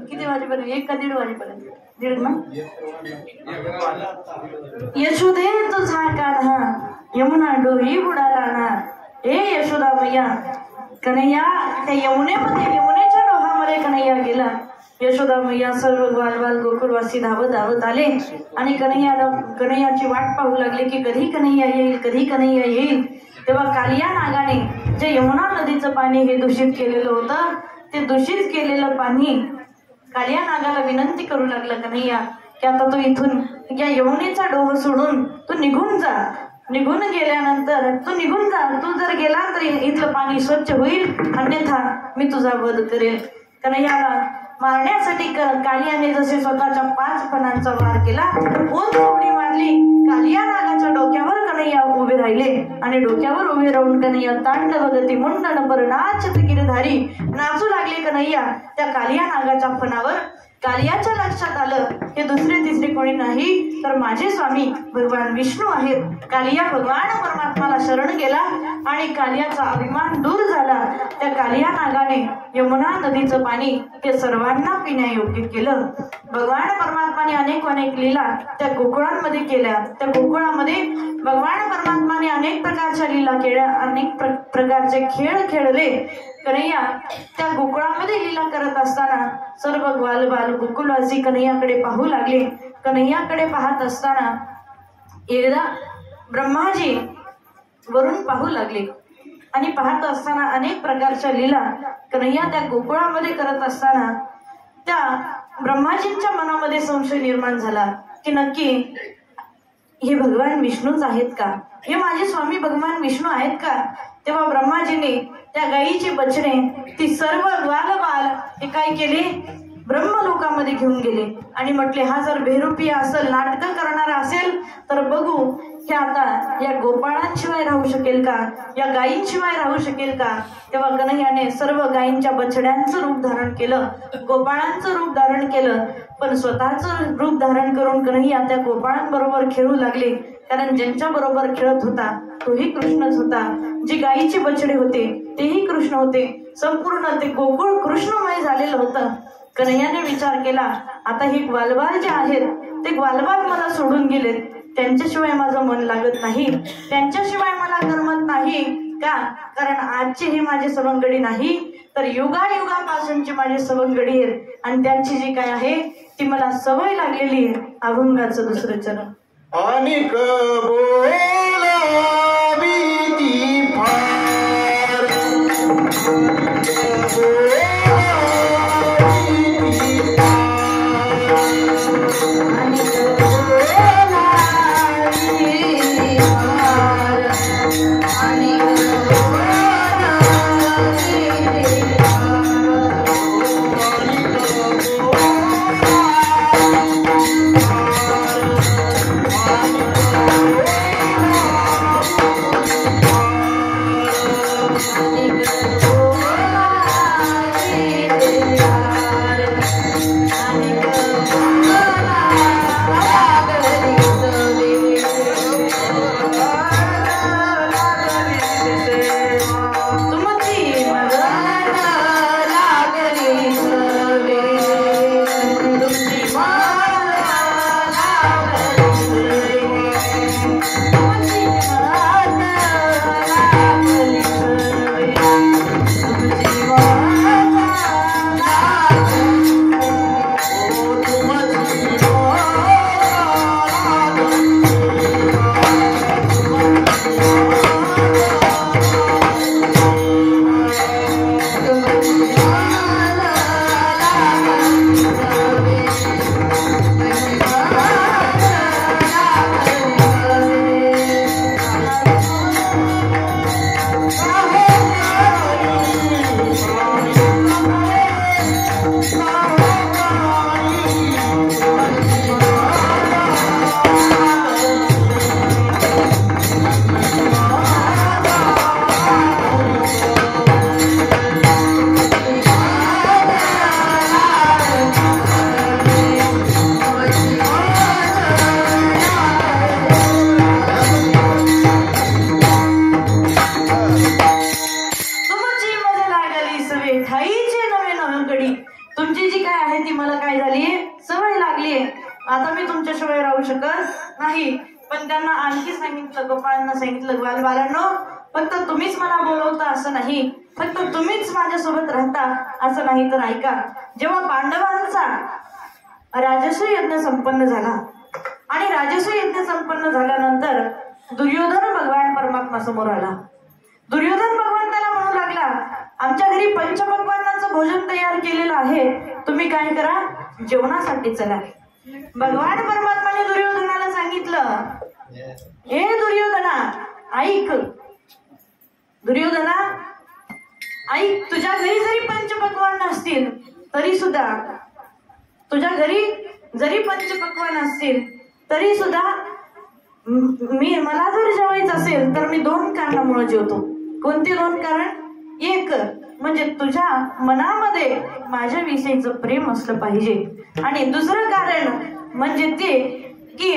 किती वाजेपर्यंत? 1 का 1:30 वाजेपर्यंत? 1:30 ना? यशोदे तुझा कान्हा यमुना डोही बुडाला ना. हे यशोदा मैया, कन्हैया त्या यमुनेच्या डोहामध्ये कन्हैया गेला. यशोदा मैया सर्व बाल गोकुळवासी धावत आले, आणि कन्हैयाची वाट पाहू लागले की कधी कन्हैया येईल. तेव्हा कालिया नागाने जे यमुना नदीचं पाणी हे दूषित केलेलं होतं, ते दूषित केलेलं पाणी कालिया नागाला विनंती करू लागला, कन्हैया की आता तू इथून या यमुनेचा डोह सोडून तू निघून जा. निघून गेल्यानंतर तू निघून जा, तू जर गेला तर इथलं पाणी स्वच्छ होईल, अन्यथा मी तुझा वध करेल. कन्हैयाला मारण्यासाठी कालियाने जसे स्वतःच्या 5 फणांचा वार केला, ऊन उडी मारली, कालिया नागाच्या डोक्यावर कन्हैया उभे राहिले आणि डोक्यावर उभे राहून कन्हैया तांडव गती मुंडन पर नाचत गिरधारी नाचू लागले. कन्हैया त्या कालिया नागाच्या फणावर. कालियाच्या लक्षात आलं हे दुसरे तिसरे कोणी नाही तर माझे स्वामी भगवान विष्णू आहेत. कालिया भगवान परमात्माला शरण गेला आणि कालियाचा अभिमान दूर झाला. त्या कालिया नागाने यमुना नदीचं पाणी हे सर्वांना पिण्यायोग्य केलं. भगवान परमात्माने अनेक लीला त्या गोकुळांमध्ये केल्या. त्या गोकुळामध्ये भगवान परमात्माने अनेक प्रकारच्या लीला केल्या, अनेक प्रकारचे खेळ खेळले. कन्हैया त्या गोकुळामध्ये लीला करत असताना सर्व ग्वालबाल गोकुळवासी कन्हैयाकडे पाहू लागले. कन्हैयाकडे पाहत असताना एकदा ब्रह्माजी वरून पाहू लागले आणि पाहत असताना अनेक प्रकारच्या लीला कन्हैया त्या गोकुळामध्ये करत असताना त्या ब्रह्माजींच्या मनामध्ये संशय निर्माण झाला की नक्की हे भगवान विष्णूच आहेत का, हे माझे स्वामी भगवान विष्णू आहेत का. तेव्हा ब्रह्माजीने त्या गायीची बछडे ती सर्व ग्वालबाल हे काय केले, ब्रह्मलोकामध्ये घेऊन गेले आणि म्हटले हा जर बेरूपी असेल, नाटक करणारा असेल तर बघू हे आता या गोपाळांशिवाय राहू शकेल का, या गायींशिवाय राहू शकेल का. तेव्हा कन्हैयाने सर्व गायींच्या बछड्यांचं रूप धारण केलं, गोपाळांचं रूप धारण केलं, पण स्वतःचं रूप धारण करून कन्हैया त्या गोपाळांबरोबर खेळू लागले. कारण ज्यांच्या बरोबर खेळत होता तोही कृष्णच होता, जे गायीचे बछडे होते तेही कृष्ण होते, संपूर्ण ते गोकुळ कृष्णमय झालेलं होतं. कन्हैयाने विचार केला आता हे ग्वालबाल जे आहेत ते ग्वालबाल मला सोडून गेलेत, त्यांच्याशिवाय माझं मन लागत नाही, त्यांच्याशिवाय मला करमत नाही का. कारण आजचे हे माझे सवंगडी नाही तर युगायुगापासूनचे माझे सवंगडी आहेत आणि त्यांची जी काय आहे ती मला सवय लागलेली आहे अभंगाचं दुसरं चरण. अनेक बोलावी ती फार तुमची जी काय आहे ती मला काय झाली सवय लागली. आता मी तुमच्याशिवाय राहू शकत नाही. पण त्यांना आणखी सांगितलं, गोपाळांना सांगितलं ग्वालबालांनो फक्त तुम्हीच मला बोलवता असं नाही, फक्त तुम्हीच माझ्यासोबत राहता असं नाही, तर ऐका. जेव्हा पांडवांचा राजसूय यज्ञ संपन्न झाला आणि राजसूय यज्ञ संपन्न झाल्यानंतर दुर्योधन भगवान परमात्मा समोर आला. दुर्योधन भगवंताला म्हणू लागला आमच्या घरी पंचभगवानाचं भोजन तयार केलेलं आहे, तुम्ही काय करा जेवणासाठी चला. भगवान परमात्माने दुर्योधनाला सांगितलं हे दुर्योधना ऐक, दुर्योधना ऐक, तुझ्या घरी जरी पंचपक्वान नसतील तरी सुद्धा, तुझ्या घरी जरी पंचपक्वान असतील तरी सुद्धा मला जर जेवायचं असेल तर मी 2 कारणामुळे जेवतो. कोणते 2 कारण? एक म्हणजे तुझ्या मनामध्ये माझ्याविषयीचं प्रेम असलं पाहिजे, आणि दुसरं कारण म्हणजे ते की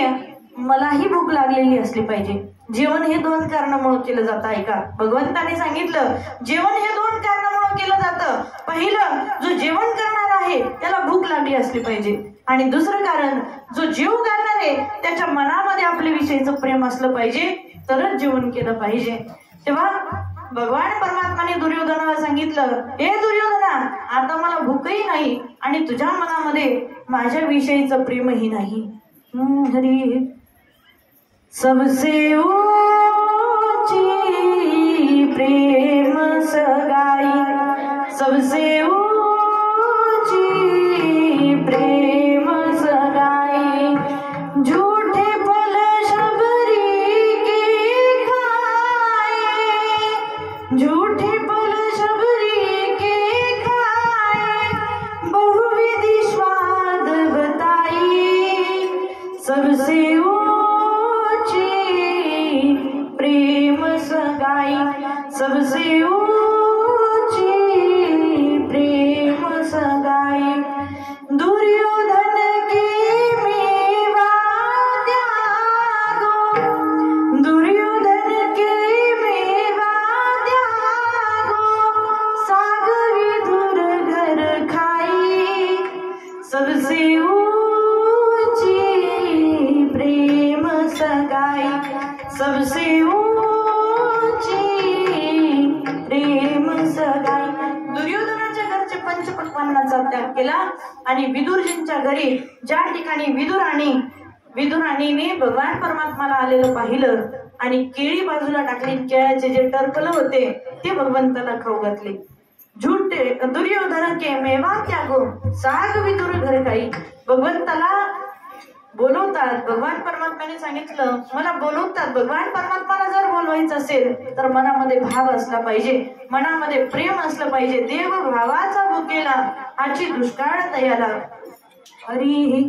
मलाही भूक लागलेली असली पाहिजे. जेवण हे 2 कारणामुळे केलं जातं. ऐका, भगवंताने सांगितलं जेवण हे 2 कारणामुळे केलं जातं. पहिलं, जो जेवण करणार आहे त्याला भूक लागली असली पाहिजे, आणि दुसरं कारण, जो जीव घालणार आहे त्याच्या मनामध्ये आपल्या विषयीचं प्रेम असलं पाहिजे, तरच जेवण केलं पाहिजे. तेव्हा भगवान परमात्माने दुर्योधनाला सांगितलं, हे दुर्योधना, आता मला भूकही नाही आणि तुझ्या मनामध्ये माझ्या विषयीचं प्रेमही नाही. हरी सबसे ऊंची प्रेम सगाई, सबसे ऊंची प्रेम सगाई, झूठे बोल शबरी के खाए, झूठे बोल शबरी के खाए, बहुविधि स्वाद बताई, सबसे प्रेम सगाई, सबसे ऊंची प्रेम सगाई, दुर्योधन के मेवा त्यागो, दुर्योधन के मेवा त्यागो, साग विधुर घर खाई, सबसे ऊंची प्रेम सगाई, सबसे ऊंची प्रेम सगाई. दुर्योधनाच्या घरचे पंचपक्वान्नाचा त्याग केला आणि विदुरजींच्या घरी ज्या ठिकाणी विदुराणीने भगवान परमात्माला आलेलं पाहिलं आणि केळी बाजूला टाकली, केळ्याचे जे टरफल होते ते भगवंताला खाऊ घातले. झूठे दुर्योधन के मेवा त्यागो, साग विदुर घर काही. भगवंताला बोलवतात, भगवान परमात्म्याने सांगितलं मला बोलवतात. भगवान परमात्माला जर बोलवायचं असेल तर मनामध्ये भाव असला पाहिजे, मनामध्ये प्रेम असलं पाहिजे. देव भावाचा भुकेला आची दुष्काळ तयाला. हरी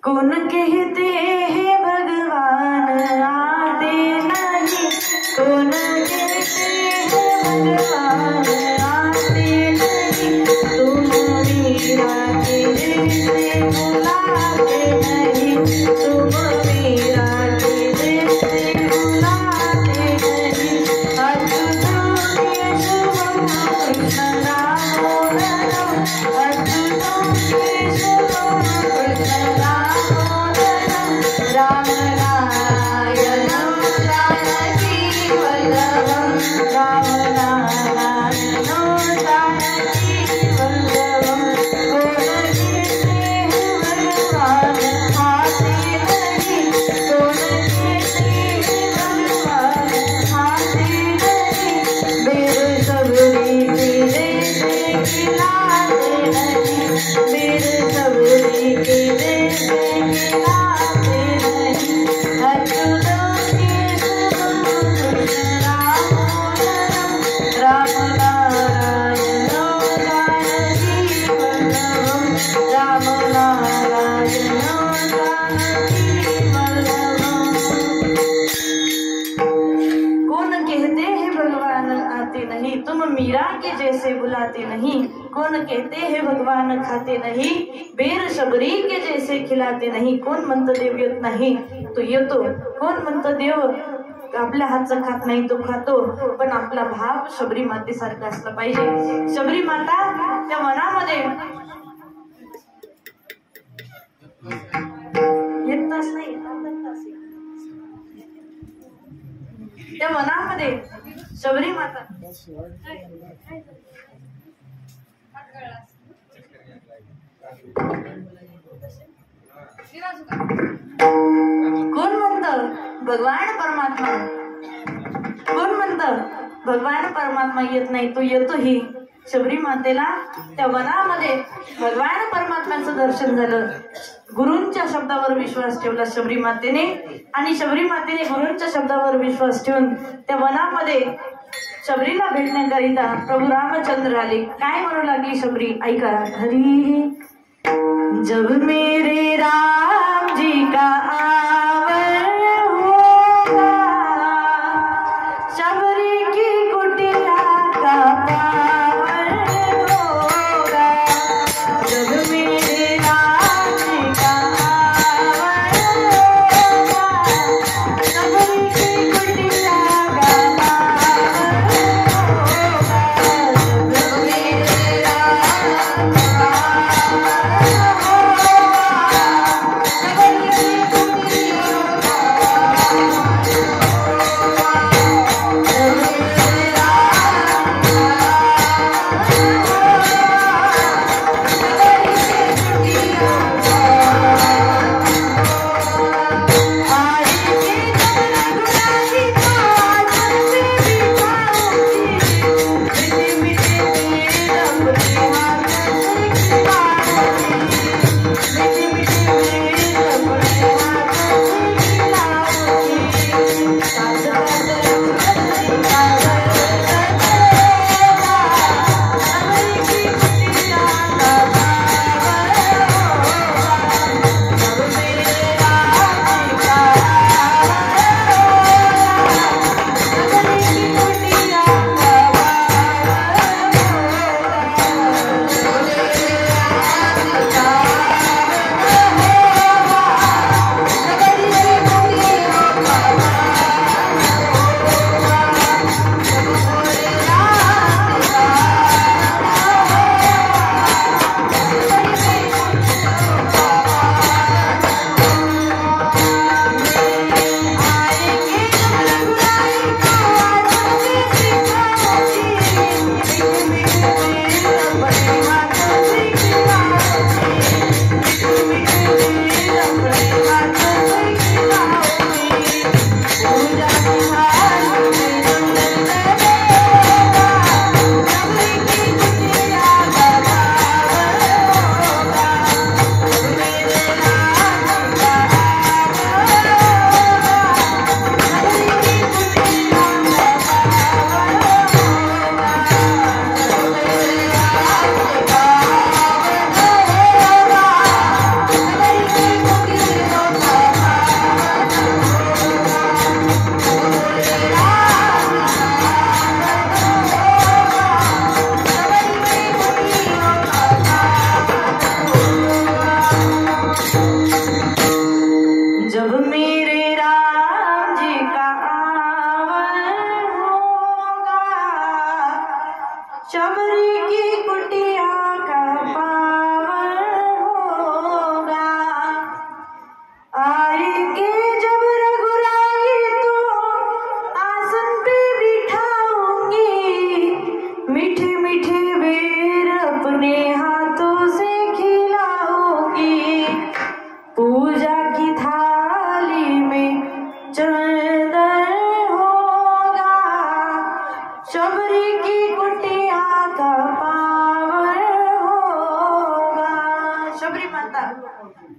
कोण कहते हे भगवान आते नहीं, कोण कहते हे भगवान आते नहीं, तुम मीरा के जैसे बुलाते नहीं, तुम मीरा के जैसे बुलाते नहीं, अच्युतम केशवम कृष्ण दामोदरम, अच्युतम केशवम कृष्ण दामोदरम, राम नारायणम जानकी वल्लभम, राम नारायणम जानकी वल्लभम. तुम मीरा के जैसे बुलाते नहीं, कौन कहते हैं भगवान खाते नहीं, बेर शबरी के जैसे खिलाते नाही. कोण म्हणतं देव येत नाही, तो येतो. कोण म्हणतं देव आपल्या हातचं खात नाही, तो खातो. पण आपला भाव शबरी मातेसारखा असला पाहिजे. शबरी माता त्या मनामध्ये एक तास नाही, त्या मनामध्ये शबरी माता कोण म्हणतं भगवान परमात्मा, कोण म्हणतं भगवान परमात्मा येत नाही, तो येतोही. शबरी मातेला त्या वनामध्ये भगवान परमात्म्याचं दर्शन झालं. गुरूंच्या शब्दावर विश्वास ठेवला शबरी मातेने आणि शबरी मातेने गुरूंच्या शब्दावर विश्वास ठेवून त्या वनामध्ये शबरीला भेटण्याकरिता प्रभू रामचंद्र आले. काय म्हणू लागली शबरी ऐका. हरी जब मेरे राम जी का आवर होगा शबरी की कुटिया का पावन होगा. जब मेरे राम जी का आवर होगा शबरी की कुटिया का पावन होगा. जब मेरे राम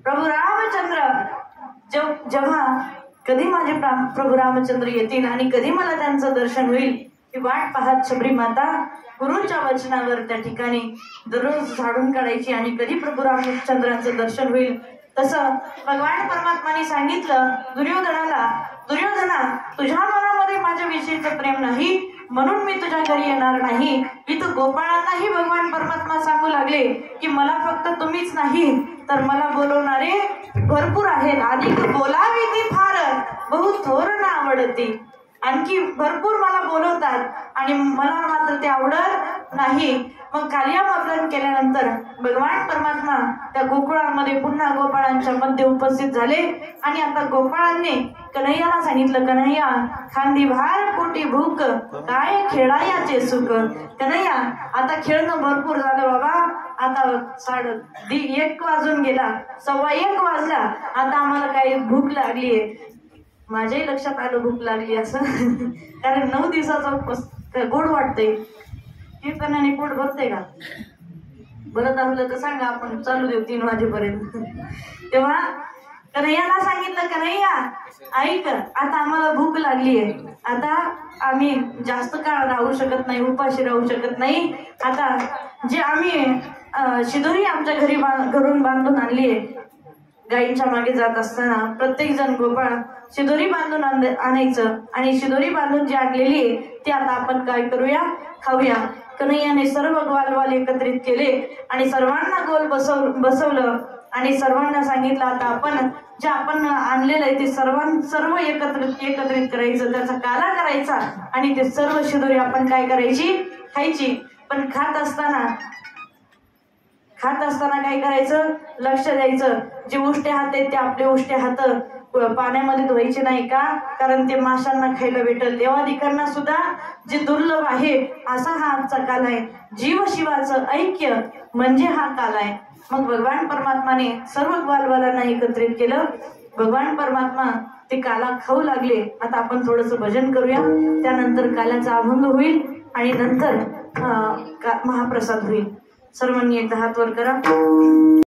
प्रभू रामचंद्र जेव्हा कधी माझे प्रभू रामचंद्र येतील आणि कधी मला त्यांचं दर्शन होईल ही वाट पाहत शबरी माता गुरूंच्या वचनावर त्या ठिकाणी दररोज झाडून काढायची आणि कधी प्रभू रामचंद्रांचं दर्शन होईल. तसं भगवान परमात्माने सांगितलं दुर्योधनाला, दुर्योधना तुझ्या मनामध्ये माझ्या विषयीचं प्रेम नाही म्हणून मी तुझ्या घरी येणार नाही. इथं गोपाळांनाही भगवान परमात्मा सांगू लागले की मला फक्त तुम्हीच नाही तर मला बोलवणारे भरपूर आहेत. अधिक बोलावी ती फार बहु थोर ना आवडती. आणखी भरपूर मला बोलवतात आणि मला मात्र ते आवडत नाही. मग कालियामर्दन केल्यानंतर भगवान परमात्मा त्या गोकुळामध्ये पुन्हा गोपाळांच्या मध्ये उपस्थित झाले आणि आता गोपाळांनी कन्हैयाला सांगितलं, कन्हैया खांदी भार पोटी भूक काय खेळायाचे सुख. कन्हैया आता खेळणं भरपूर झालं बाबा, आता 1 वाजून गेला, 1:15 वाजला, आता आम्हाला काही भूक लागलीये. माझ्याही लक्षात आलं भूक लागली असं कारण 9 दिवसाचा उपवास गोड वाटतंय. कीर्तनाने पोट भरते का? भरत असलं तर सांगा, आपण चालू देऊ 3 वाजेपर्यंत. तेव्हा कन्हैयाला सांगितलं, कन्हैया ऐक, आता आम्हाला भूक लागली आहे, आता आम्ही जास्त काळ राहू शकत नाही, उपाशी राहू शकत नाही. आता जे आम्ही शिदोरी आमच्या घरून बांधून आणली आहे, गायींच्या मागे जात असताना प्रत्येक जण गोपाळ शिदोरी बांधून आणायचं आणि शिदोरी बांधून जी आणलेली आहे ती आता आपण काय करूया, खाऊया. कन्हैयाने सर्व ग्वालवाल एकत्रित केले आणि सर्वांना गोल बसवलं आणि सर्वांना सांगितलं, आता आपण जे आपण आणलेलं आहे ते सर्व एकत्रित करायचं, त्याचा काला करायचा आणि ते सर्व शिदोरी आपण काय करायची, खायची. पण खात असताना काय करायचं, लक्ष द्यायचं, जे उष्टे हात आहेत ते आपले उष्टे हात पाण्यामध्ये धुवायचे नाही का, कारण ते माशांना खायला भेटल. देवादिकांना सुद्धा जे दुर्लभ आहे असा हा आजचा काल आहे. जीव शिवाचं ऐक्य म्हणजे हा काल आहे. मग भगवान परमात्माने सर्व ग्वालवालांना एकत्रित केलं. भगवान परमात्मा ते काला खाऊ लागले. आता आपण थोडंसं भजन करूया, त्यानंतर काल्याचा अभंग होईल आणि नंतर महाप्रसाद होईल. सर्वांनी एकदा हात वर करा.